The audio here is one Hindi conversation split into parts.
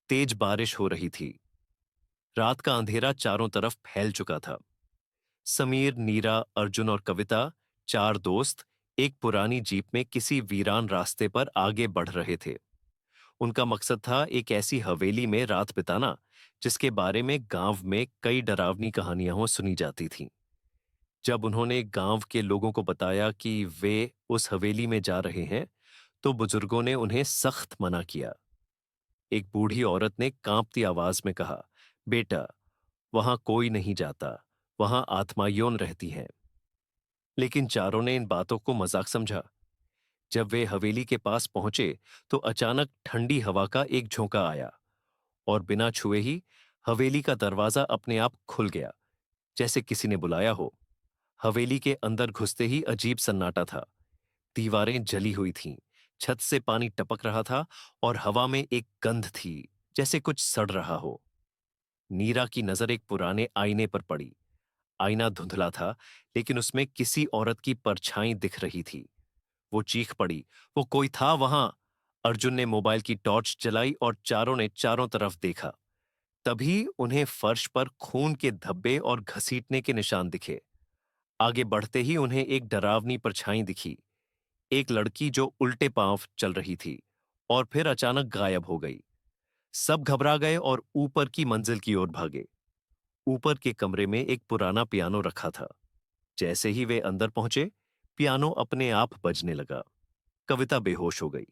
तेज बारिश हो रही थी। रात का अंधेरा चारों तरफ फैल चुका था। समीर, नीरा, अर्जुन और कविता, चार दोस्त, एक पुरानी जीप में किसी वीरान रास्ते पर आगे बढ़ रहे थे। उनका मकसद था एक ऐसी हवेली में रात बिताना जिसके बारे में गांव में कई डरावनी कहानियां सुनी जाती थीं। जब उन्होंने गांव के लोगों को बताया कि वे उस हवेली में जा रहे हैं, तो बुजुर्गों ने उन्हें सख्त मना किया। एक बूढ़ी औरत ने कांपती आवाज में कहा, बेटा, वहां कोई नहीं जाता, वहां आत्माएं रहती हैं। लेकिन चारों ने इन बातों को मजाक समझा। जब वे हवेली के पास पहुंचे, तो अचानक ठंडी हवा का एक झोंका आया और बिना छुए ही हवेली का दरवाजा अपने आप खुल गया, जैसे किसी ने बुलाया हो। हवेली के अंदर घुसते ही अजीब सन्नाटा था। दीवारें जली हुई थीं, छत से पानी टपक रहा था और हवा में एक गंध थी, जैसे कुछ सड़ रहा हो। नीरा की नजर एक पुराने आईने पर पड़ी। आईना धुंधला था, लेकिन उसमें किसी औरत की परछाई दिख रही थी। वो चीख पड़ी, वो कोई था वहां। अर्जुन ने मोबाइल की टॉर्च जलाई और चारों ने चारों तरफ देखा। तभी उन्हें फर्श पर खून के धब्बे और घसीटने के निशान दिखे। आगे बढ़ते ही उन्हें एक डरावनी परछाई दिखी, एक लड़की जो उल्टे पांव चल रही थी और फिर अचानक गायब हो गई। सब घबरा गए और ऊपर की मंजिल की ओर भागे। ऊपर के कमरे में एक पुराना पियानो रखा था। जैसे ही वे अंदर पहुंचे, पियानो अपने आप बजने लगा। कविता बेहोश हो गई।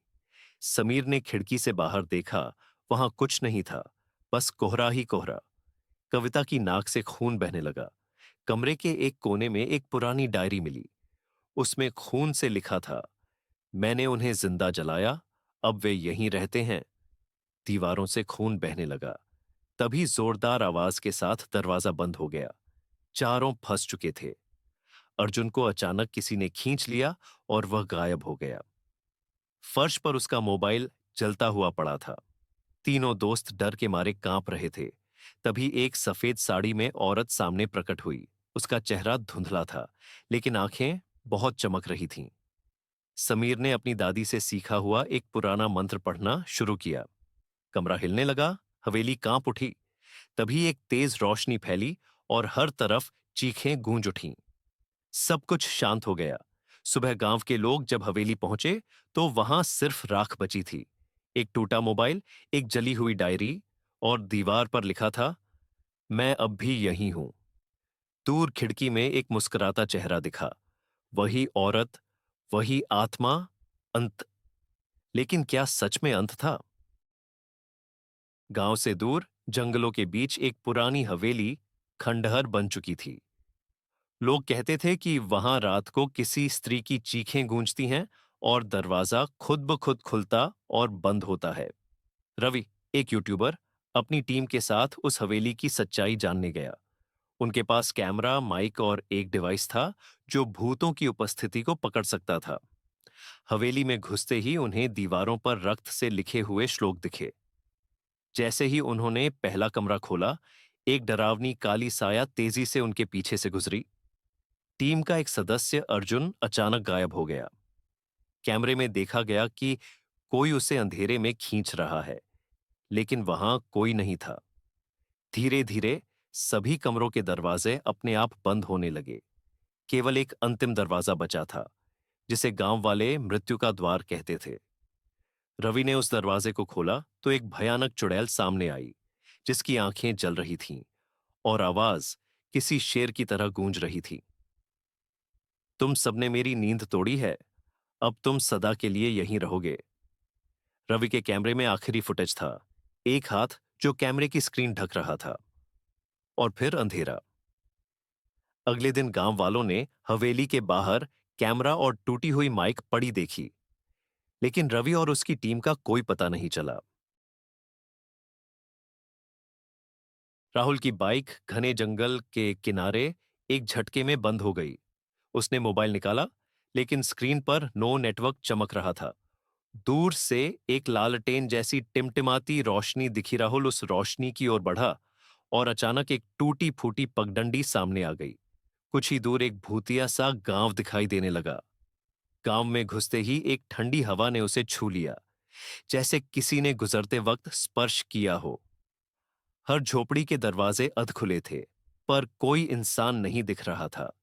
समीर ने खिड़की से बाहर देखा, वहां कुछ नहीं था, बस कोहरा ही कोहरा। कविता की नाक से खून बहने लगा। कमरे के एक कोने में एक पुरानी डायरी मिली। उसमें खून से लिखा था, मैंने उन्हें जिंदा जलाया, अब वे यहीं रहते हैं। दीवारों से खून बहने लगा। तभी जोरदार आवाज के साथ दरवाजा बंद हो गया। चारों फंस चुके थे। अर्जुन को अचानक किसी ने खींच लिया और वह गायब हो गया। फर्श पर उसका मोबाइल जलता हुआ पड़ा था। तीनों दोस्त डर के मारे कांप रहे थे। तभी एक सफेद साड़ी में औरत सामने प्रकट हुई। उसका चेहरा धुंधला था, लेकिन आंखें बहुत चमक रही थीं। समीर ने अपनी दादी से सीखा हुआ एक पुराना मंत्र पढ़ना शुरू किया। कमरा हिलने लगा, हवेली कांप उठी। तभी एक तेज रोशनी फैली और हर तरफ चीखें गूंज उठीं। सब कुछ शांत हो गया। सुबह गांव के लोग जब हवेली पहुंचे, तो वहां सिर्फ राख बची थी। एक टूटा मोबाइल, एक जली हुई डायरी और दीवार पर लिखा था, मैं अब भी यहीं हूं। दूर खिड़की में एक मुस्कुराता चेहरा दिखा। वही औरत, वही आत्मा। अंत। लेकिन क्या सच में अंत था? गांव से दूर जंगलों के बीच एक पुरानी हवेली खंडहर बन चुकी थी। लोग कहते थे कि वहां रात को किसी स्त्री की चीखें गूंजती हैं और दरवाजा खुद ब खुद खुलता और बंद होता है। रवि, एक यूट्यूबर, अपनी टीम के साथ उस हवेली की सच्चाई जानने गया। उनके पास कैमरा, माइक और एक डिवाइस था जो भूतों की उपस्थिति को पकड़ सकता था। हवेली में घुसते ही उन्हें दीवारों पर रक्त से लिखे हुए श्लोक दिखे। जैसे ही उन्होंने पहला कमरा खोला, एक डरावनी काली साया तेजी से उनके पीछे से गुजरी। टीम का एक सदस्य अर्जुन अचानक गायब हो गया। कैमरे में देखा गया कि कोई उसे अंधेरे में खींच रहा है, लेकिन वहां कोई नहीं था। धीरे धीरे सभी कमरों के दरवाजे अपने आप बंद होने लगे। केवल एक अंतिम दरवाजा बचा था, जिसे गांव वाले मृत्यु का द्वार कहते थे। रवि ने उस दरवाजे को खोला तो एक भयानक चुड़ैल सामने आई, जिसकी आंखें जल रही थीं और आवाज किसी शेर की तरह गूंज रही थी। तुम सबने मेरी नींद तोड़ी है, अब तुम सदा के लिए यहीं रहोगे। रवि के कैमरे में आखिरी फुटेज था। एक हाथ जो कैमरे की स्क्रीन ढक रहा था, और फिर अंधेरा। अगले दिन गांव वालों ने हवेली के बाहर कैमरा और टूटी हुई माइक पड़ी देखी, लेकिन रवि और उसकी टीम का कोई पता नहीं चला। राहुल की बाइक घने जंगल के किनारे एक झटके में बंद हो गई। उसने मोबाइल निकाला, लेकिन स्क्रीन पर नो नेटवर्क चमक रहा था। दूर से एक लालटेन जैसी टिमटिमाती रोशनी दिखी। राहुल उस रोशनी की ओर बढ़ा और अचानक एक टूटी फूटी पगडंडी सामने आ गई। कुछ ही दूर एक भूतिया सा गांव दिखाई देने लगा। गांव में घुसते ही एक ठंडी हवा ने उसे छू लिया, जैसे किसी ने गुजरते वक्त स्पर्श किया हो। हर झोपड़ी के दरवाजे अधखुले थे, पर कोई इंसान नहीं दिख रहा था।